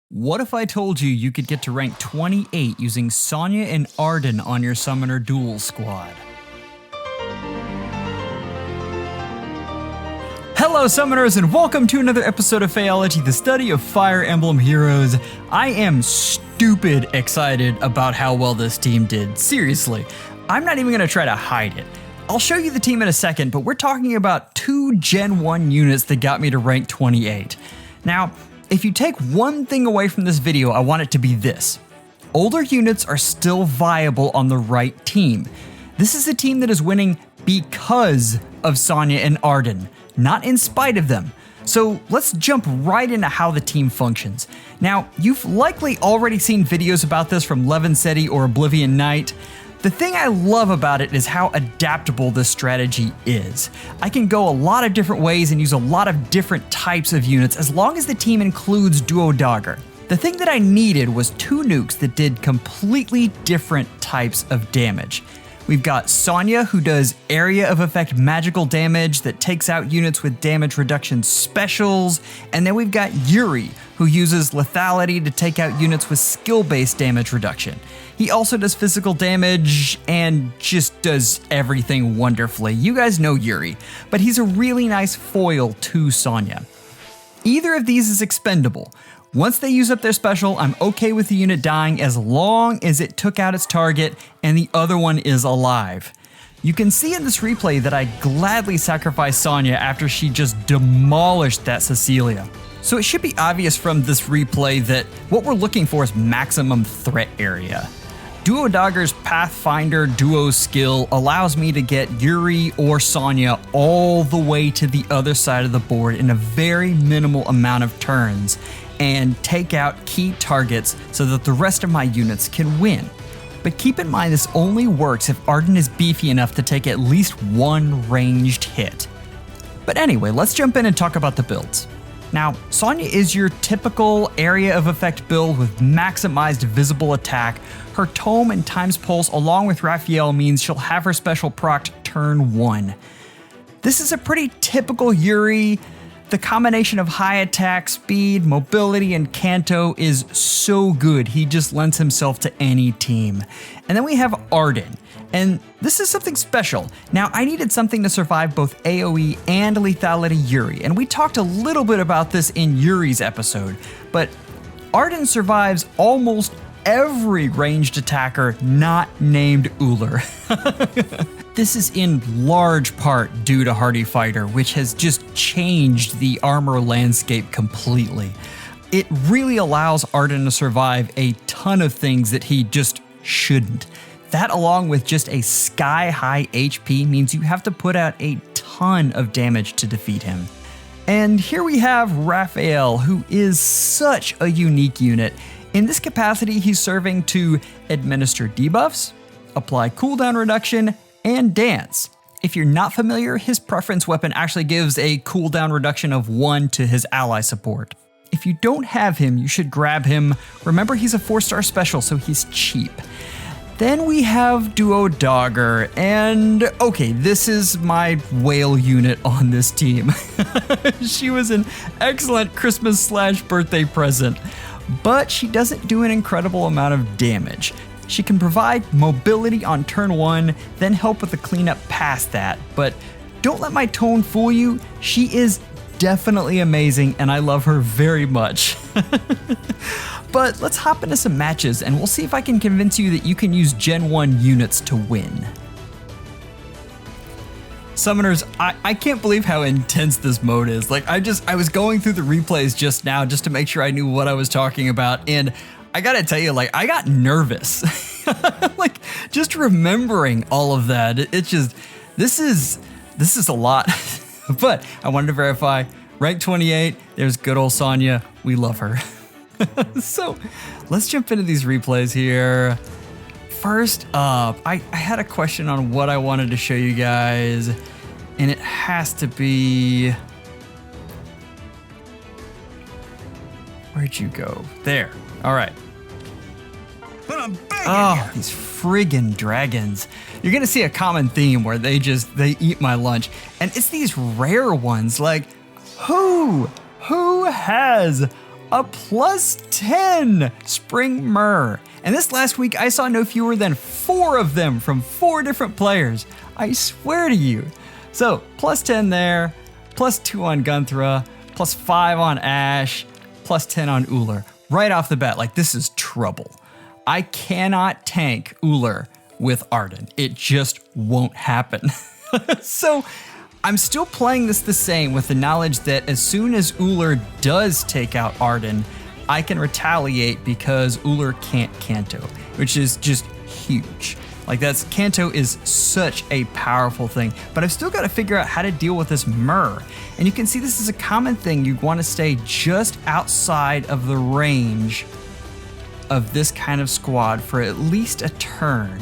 What if I told you you could get to rank 28 using Sonya and Arden on your Summoner Duels squad? Hello Summoners and welcome to another episode of FEHology, the study of Fire Emblem Heroes. I am stupid excited about how well this team did, seriously. I'm not even going to try to hide it. I'll show you the team in a second, but we're talking about two Gen 1 units that got me to rank 28. Now, if you take one thing away from this video, I want it to be this. Older units are still viable on the right team. This is a team that is winning because of Sonya and Arden, not in spite of them. So let's jump right into how the team functions. Now, you've likely already seen videos about this from Levinseti or Oblivion Knight. The thing I love about it is how adaptable this strategy is. I can go a lot of different ways and use a lot of different types of units as long as the team includes Duo Dagger. The thing that I needed was two nukes that did completely different types of damage. We've got Sonya, who does area of effect magical damage that takes out units with damage reduction specials, and then we've got Yuri, who uses lethality to take out units with skill-based damage reduction. He also does physical damage and just does everything wonderfully. You guys know Yuri, but he's a really nice foil to Sonya. Either of these is expendable. Once they use up their special, I'm okay with the unit dying as long as it took out its target and the other one is alive. You can see in this replay that I gladly sacrificed Sonya after she just demolished that Cecilia. So it should be obvious from this replay that what we're looking for is maximum threat area. Duo Dagger's Pathfinder duo skill allows me to get Yuri or Sonya all the way to the other side of the board in a very minimal amount of turns and take out key targets so that the rest of my units can win. But keep in mind this only works if Arden is beefy enough to take at least one ranged hit. But anyway, let's jump in and talk about the builds. Now, Sonya is your typical area of effect build with maximized visible attack. Her Tome and Time's Pulse along with Raphael means she'll have her special procced turn 1. This is a pretty typical Yuri. The combination of high attack, speed, mobility, and Canto is so good, he just lends himself to any team. And then we have Arden, and this is something special. Now, I needed something to survive both AoE and lethality Yuri, and we talked a little bit about this in Yuri's episode, but Arden survives almost every ranged attacker not named Ullr. This is in large part due to Hardy Fighter, which has just changed the armor landscape completely. It really allows Arden to survive a ton of things that he just shouldn't. That, along with just a sky-high HP, means you have to put out a ton of damage to defeat him. And here we have Raphael, who is such a unique unit. In this capacity, he's serving to administer debuffs, apply cooldown reduction, and dance. If you're not familiar, his preference weapon actually gives a cooldown reduction of 1 to his ally support. If you don't have him, you should grab him. Remember, he's a 4-star special, so he's cheap. Then we have Duo Dagger, and okay, this is my whale unit on this team. She was an excellent Christmas/birthday present, but she doesn't do an incredible amount of damage. She can provide mobility on turn 1, then help with the cleanup past that, but don't let my tone fool you, she is definitely amazing and I love her very much. But let's hop into some matches and we'll see if I can convince you that you can use Gen 1 units to win. Summoners, I can't believe how intense this mode is. Like I was going through the replays just now just to make sure I knew what I was talking about, and I gotta tell you, like, I got nervous. Like, just remembering all of that, it's just, this is a lot. But I wanted to verify, rank 28, there's good old Sonya, we love her. So, let's jump into these replays here. First up, I had a question on what I wanted to show you guys, and it has to be... Where'd you go? There. All right. Oh, these friggin' dragons. You're gonna see a common theme where they eat my lunch. And it's these rare ones, like, who has a plus 10 Spring Myrrh. And this last week, I saw no fewer than 4 of them from 4 different players. I swear to you. So, plus 10 there, plus 2 on Gunthra, plus 5 on Ashe, plus 10 on Ullr. Right off the bat, like, this is trouble. I cannot tank Ullr with Arden. It just won't happen. So, I'm still playing this the same with the knowledge that as soon as Ullr does take out Arden, I can retaliate because Ullr can't Canto, which is just huge. Like Canto is such a powerful thing, but I've still got to figure out how to deal with this Myrrh. And you can see this is a common thing. You want to stay just outside of the range of this kind of squad for at least a turn.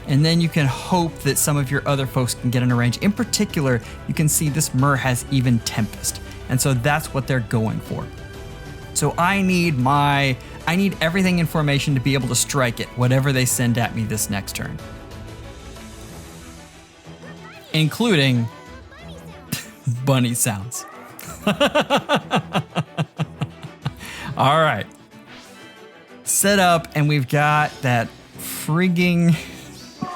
And then you can hope that some of your other folks can get in a range. In particular, you can see this Myrrh has even Tempest. And so that's what they're going for. So I need everything in formation to be able to strike it, whatever they send at me this next turn. Including bunny sounds. All right. Set up, and we've got that frigging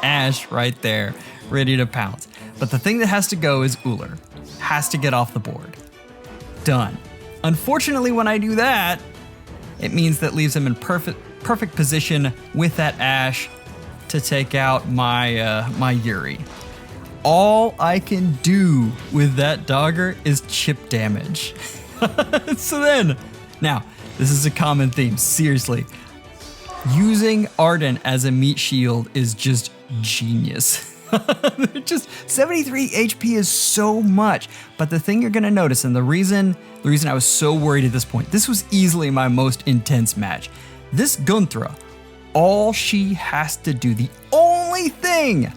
Ashe right there, ready to pounce. But the thing that has to go is Ullr. Has to get off the board. Done. Unfortunately, when I do that, it means that leaves him in perfect position with that Ashe to take out my Yuri. All I can do with that dogger is chip damage. So then, now, this is a common theme, seriously. Using Arden as a meat shield is just genius. Just 73 HP is so much. But the thing you're gonna notice, and the reason I was so worried at this point, this was easily my most intense match. This Gunthra, all she has to do, the only thing,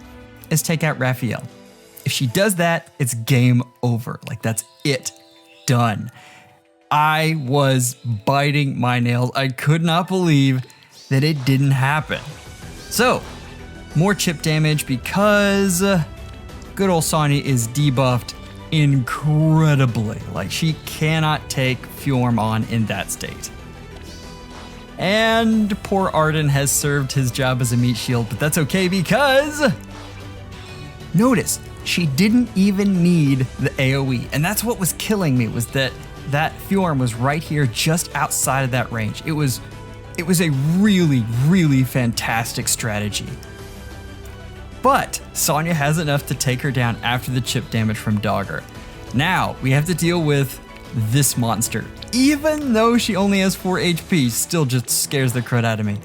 is take out Raphael. If she does that, it's game over. Like, that's it. Done. I was biting my nails. I could not believe that it didn't happen. So, more chip damage because good old Sonya is debuffed incredibly. Like, she cannot take Fjorm on in that state. And poor Arden has served his job as a meat shield, but that's okay because notice, she didn't even need the AoE. And that's what was killing me, was that Fjorm was right here just outside of that range. It was a really, really fantastic strategy. But Sonya has enough to take her down after the chip damage from Dogger. Now we have to deal with this monster. Even though she only has 4 HP, still just scares the crud out of me.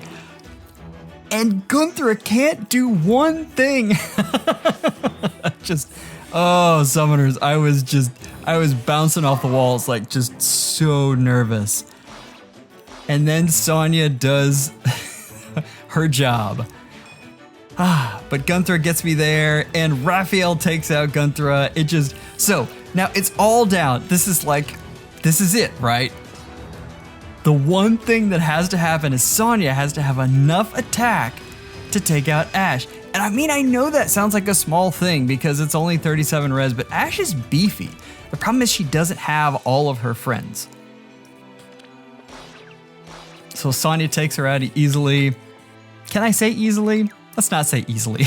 And Gunthra can't do one thing. Summoners, I was bouncing off the walls, like, just so nervous. And then Sonya does her job. But Gunthra gets me there, and Raphael takes out Gunthra. So, now it's all down. This is it, right? The one thing that has to happen is Sonya has to have enough attack to take out Ashe. And I mean, I know that sounds like a small thing because it's only 37 res, but Ashe is beefy. The problem is she doesn't have all of her friends. So Sonya takes her out easily. Can I say easily? Let's not say easily.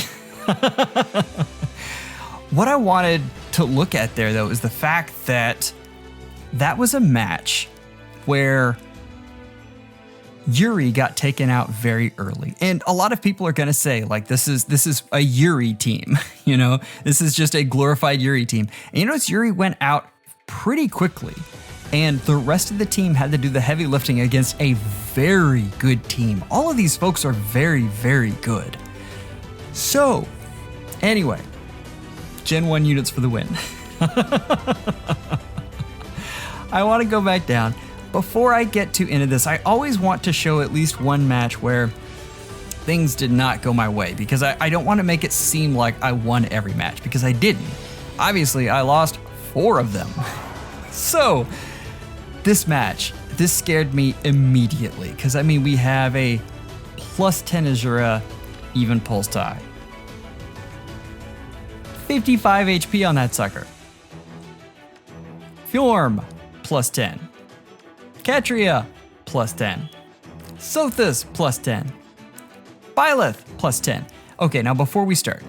What I wanted to look at there, though, is the fact that was a match where Yuri got taken out very early. And a lot of people are going to say, like, this is a Yuri team, you know? This is just a glorified Yuri team. And you notice Yuri went out pretty quickly, and the rest of the team had to do the heavy lifting against a very good team. All of these folks are very, very good. So, anyway, Gen 1 units for the win. I want to go back down. Before I get too into this, I always want to show at least one match where things did not go my way, because I don't want to make it seem like I won every match, because I didn't. Obviously, I lost 4 of them. So, this match, this scared me immediately, because I mean, we have a plus 10 Azura, even pulse tie. 55 HP on that sucker. Fjorm, plus 10. Catria, plus 10. Sothis, plus 10. Byleth, plus 10. Okay, now before we start,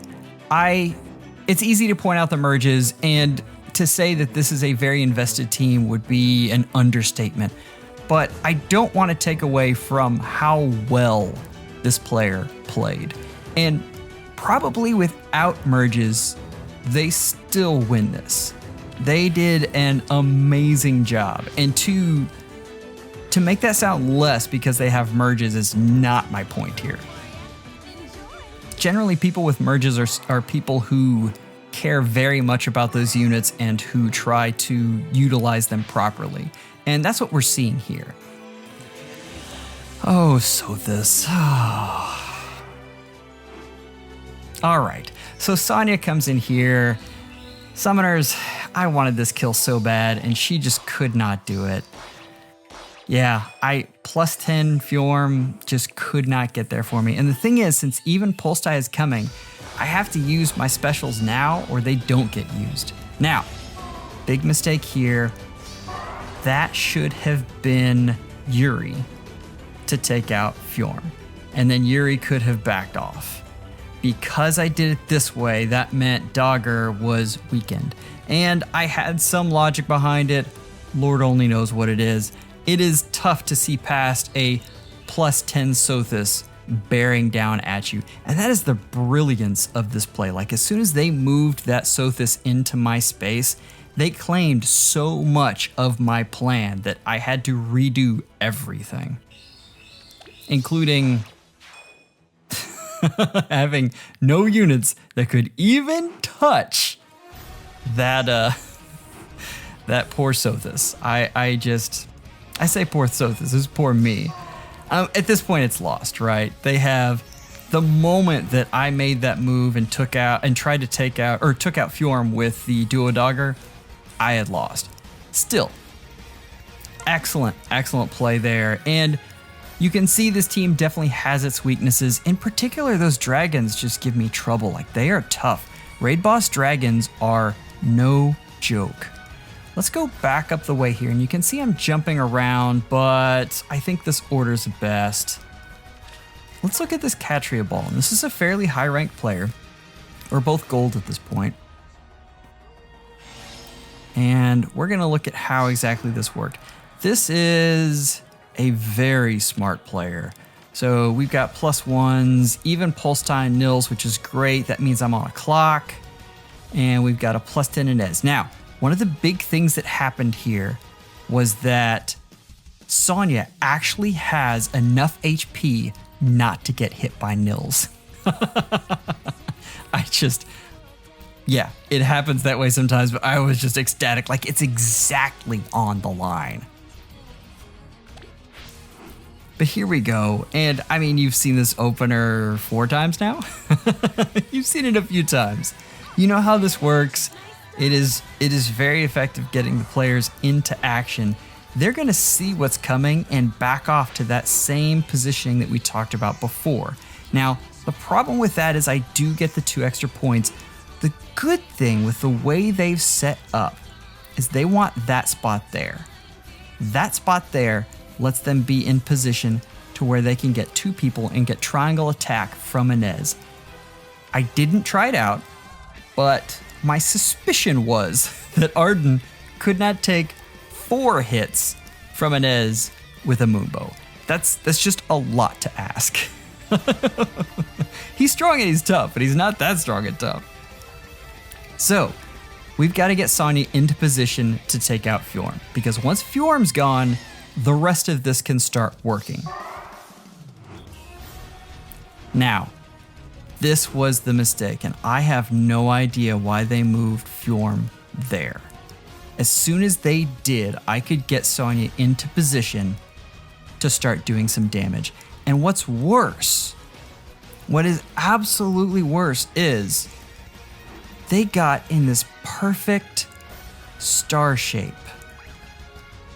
it's easy to point out the merges, and to say that this is a very invested team would be an understatement. But I don't want to take away from how well this player played. And probably without merges, they still win this. They did an amazing job. And to make that sound less because they have merges is not my point here. Generally, people with merges are people who care very much about those units and who try to utilize them properly. And that's what we're seeing here. Oh, Sothis. All right, so Sonya comes in here. Summoners, I wanted this kill so bad, and she just could not do it. Yeah, plus 10 Fjorm just could not get there for me. And the thing is, since even Pulse Die is coming, I have to use my specials now or they don't get used. Now, big mistake here. That should have been Yuri to take out Fjorm. And then Yuri could have backed off. Because I did it this way, that meant Dogger was weakened. And I had some logic behind it. Lord only knows what it is. It is tough to see past a plus 10 Sothis bearing down at you. And that is the brilliance of this play. Like, as soon as they moved that Sothis into my space, they claimed so much of my plan that I had to redo everything, including having no units that could even touch that that poor Sothis. I say poor Sothis, this is poor me. At this point, it's lost, right? They have the moment that I made that move and took out Fjorm with the duo dagger, I had lost. Still, excellent play there. And you can see this team definitely has its weaknesses. In particular, those dragons just give me trouble. Like, they are tough. Raid boss dragons are no joke. Let's go back up the way here, and you can see I'm jumping around, but I think this order's best. Let's look at this Catria ball, and this is a fairly high-ranked player. We're both gold at this point. And we're gonna look at how exactly this worked. This is a very smart player. So we've got plus ones, even pulse time nils, which is great. That means I'm on a clock. And we've got a plus 10 Inez. Now, one of the big things that happened here was that Sonya actually has enough HP not to get hit by nils. Yeah, it happens that way sometimes, but I was just ecstatic. Like, it's exactly on the line. But here we go. And I mean, you've seen this opener 4 times now. You've seen it a few times. You know how this works. It is very effective getting the players into action. They're going to see what's coming and back off to that same positioning that we talked about before. Now, the problem with that is I do get the 2 extra points. The good thing with the way they've set up is they want that spot there. That spot there lets them be in position to where they can get 2 people and get triangle attack from Inez. I didn't try it out, but my suspicion was that Arden could not take 4 hits from Inez with a moonbow. That's just a lot to ask. He's strong and he's tough, but he's not that strong and tough. So, we've got to get Sonya into position to take out Fjorm, because once Fjorm's gone, the rest of this can start working. Now, this was the mistake, and I have no idea why they moved Fjorm there. As soon as they did, I could get Sonya into position to start doing some damage. And what's worse, what is absolutely worse, is they got in this perfect star shape.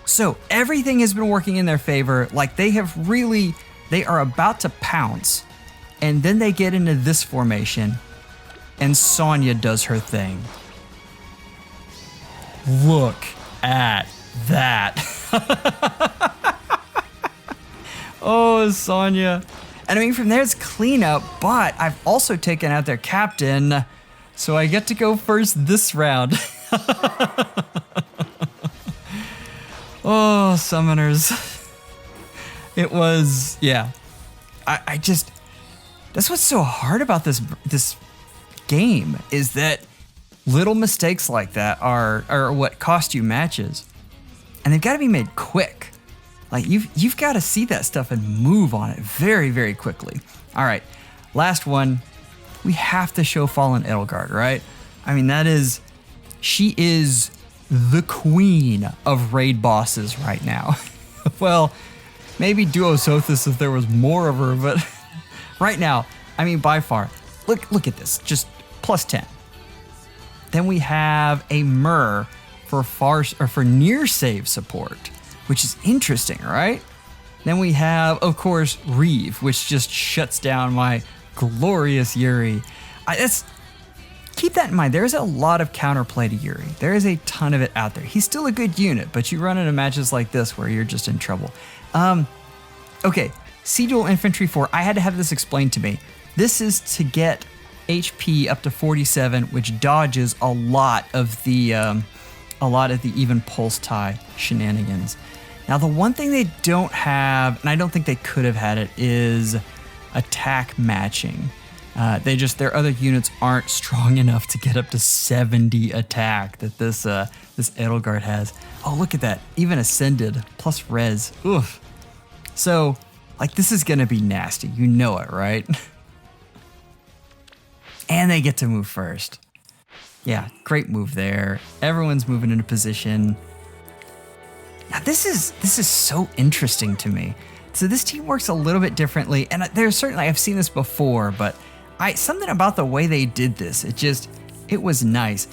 So everything has been working in their favor. Like, they are about to pounce, and then they get into this formation, and Sonya does her thing. Look at that. Oh, Sonya. And I mean, from there it's cleanup, but I've also taken out their captain, so I get to go first this round. Oh, summoners. It was, yeah. I just, that's what's so hard about this game, is that little mistakes like that are what cost you matches. And they've got to be made quick. Like, you've got to see that stuff and move on it very, very quickly. All right, last one. We have to show Fallen Edelgard, right? I mean, she is the queen of raid bosses right now. Well, maybe Duo Sothis if there was more of her, but right now, I mean, by far. Look at this, just plus 10. Then we have a Myrrh for near save support, which is interesting, right? Then we have, of course, Reeve, which just shuts down my glorious Yuri. Keep that in mind. There's a lot of counterplay to Yuri. There is a ton of it out there. He's still a good unit, but you run into matches like this where you're just in trouble. Okay, Dual Infantry 4. I had to have this explained to me. This is to get HP up to 47, which dodges a lot of the even pulse tie shenanigans. Now, the one thing they don't have, and I don't think they could have had it, is attack matching. Their other units aren't strong enough to get up to 70 attack that this Edelgard has. Oh, look at that. Even ascended, plus res. Oof. So, like, this is gonna be nasty. You know it, right? And they get to move first. Yeah, great move there. Everyone's moving into position. Now, this is so interesting to me. So this team works a little bit differently, and there's certainly, I've seen this before, but something about the way they did this, it was nice.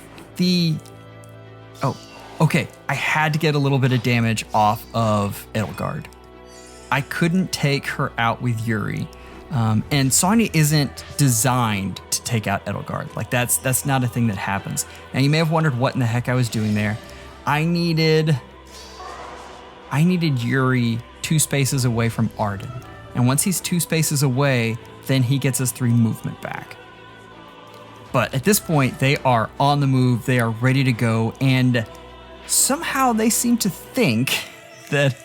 Okay, I had to get a little bit of damage off of Edelgard. I couldn't take her out with Yuri, and Sonya isn't designed to take out Edelgard. Like, that's not a thing that happens. Now, you may have wondered what in the heck I was doing there. I needed Yuri 2 spaces away from Arden. And once he's 2 spaces away, then he gets us 3 movement back. But at this point, they are on the move, they are ready to go, and somehow they seem to think that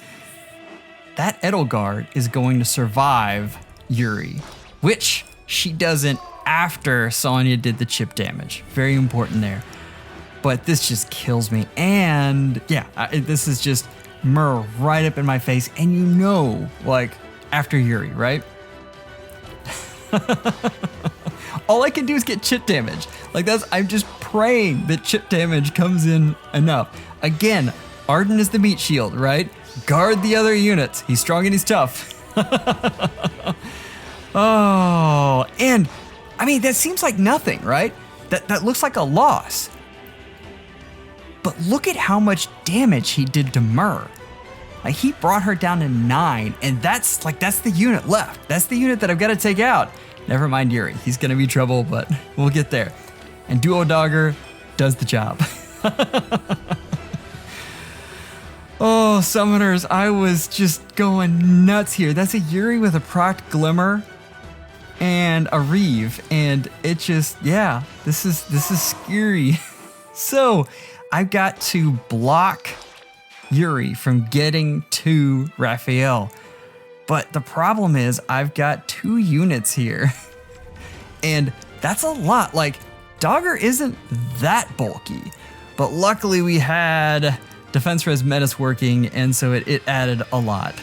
Edelgard is going to survive Yuri, which she doesn't after Sonya did the chip damage. Very important there. But this just kills me. And yeah, this is just Myrrh right up in my face, and you know, like, after Yuri, right? All I can do is get chip damage. Like, I'm just praying that chip damage comes in enough. Again, Arden is the meat shield, right? Guard the other units. He's strong and he's tough. Oh, and I mean, that seems like nothing, right? That looks like a loss. But look at how much damage he did to Myrrh. Like, he brought her down to 9, and that's the unit left. That's the unit that I've got to take out. Never mind Yuri. He's going to be trouble, but we'll get there. And Duo Dogger does the job. Oh, summoners, I was just going nuts here. That's a Yuri with a proc Glimmer and a Reeve, and it just, yeah, this is scary. So, I've got to block Yuri from getting to Raphael. But the problem is I've got 2 units here. And that's a lot. Like, Dogger isn't that bulky. But luckily we had Defense Res Menace working, and so it added a lot.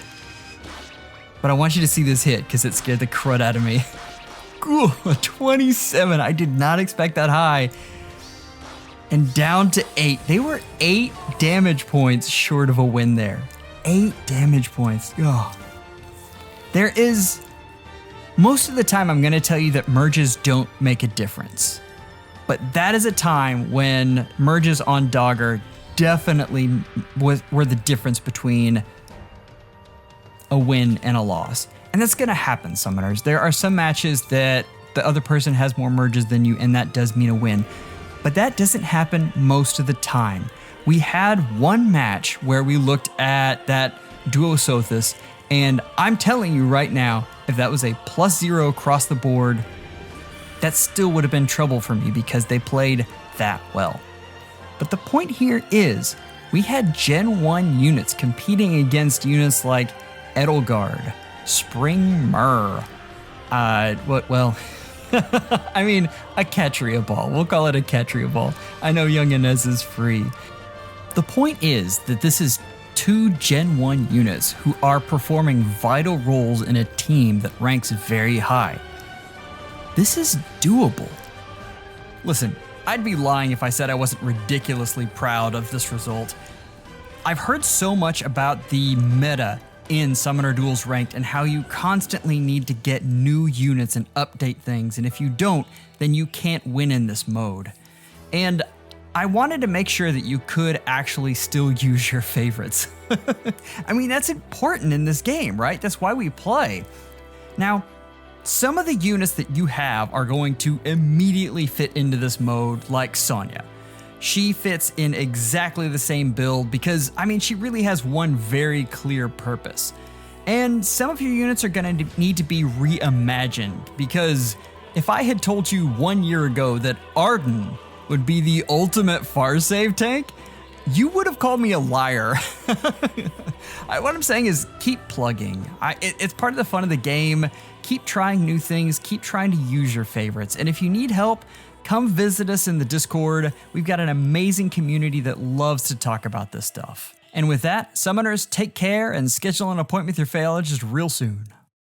But I want you to see this hit because it scared the crud out of me. Ooh, a 27. I did not expect that high. And down to 8. They were 8 damage points short of a win there. 8 damage points. Oh. There is, most of the time I'm going to tell you that merges don't make a difference. But that is a time when merges on Dogger definitely were the difference between a win and a loss. And that's going to happen, summoners. There are some matches that the other person has more merges than you, and that does mean a win. But that doesn't happen most of the time. we had one match where we looked at that duo Sothis, and I'm telling you right now, if that was a +0 across the board, that still would have been trouble for me because they played that well. But the point here is, we had Gen 1 units competing against units like Edelgard, Spring Myrrh, I mean, a Catria ball. We'll call it a Catria ball. I know Young Inez is free. The point is that this is 2 Gen 1 units who are performing vital roles in a team that ranks very high. This is doable. Listen, I'd be lying if I said I wasn't ridiculously proud of this result. I've heard so much about the meta in Summoner Duels Ranked and how you constantly need to get new units and update things, and if you don't, then you can't win in this mode. And I wanted to make sure that you could actually still use your favorites. I mean, that's important in this game, right? That's why we play. Now, some of the units that you have are going to immediately fit into this mode, like Sonya. She fits in exactly the same build because, I mean, she really has one very clear purpose. And some of your units are going to need to be reimagined because if I had told you 1 year ago that Arden would be the ultimate far save tank, you would have called me a liar. What I'm saying is keep plugging. It's part of the fun of the game. Keep trying new things. Keep trying to use your favorites. And if you need help, come visit us in the Discord. We've got an amazing community that loves to talk about this stuff. And with that, Summoners, take care and schedule an appointment with your FEHologist real soon.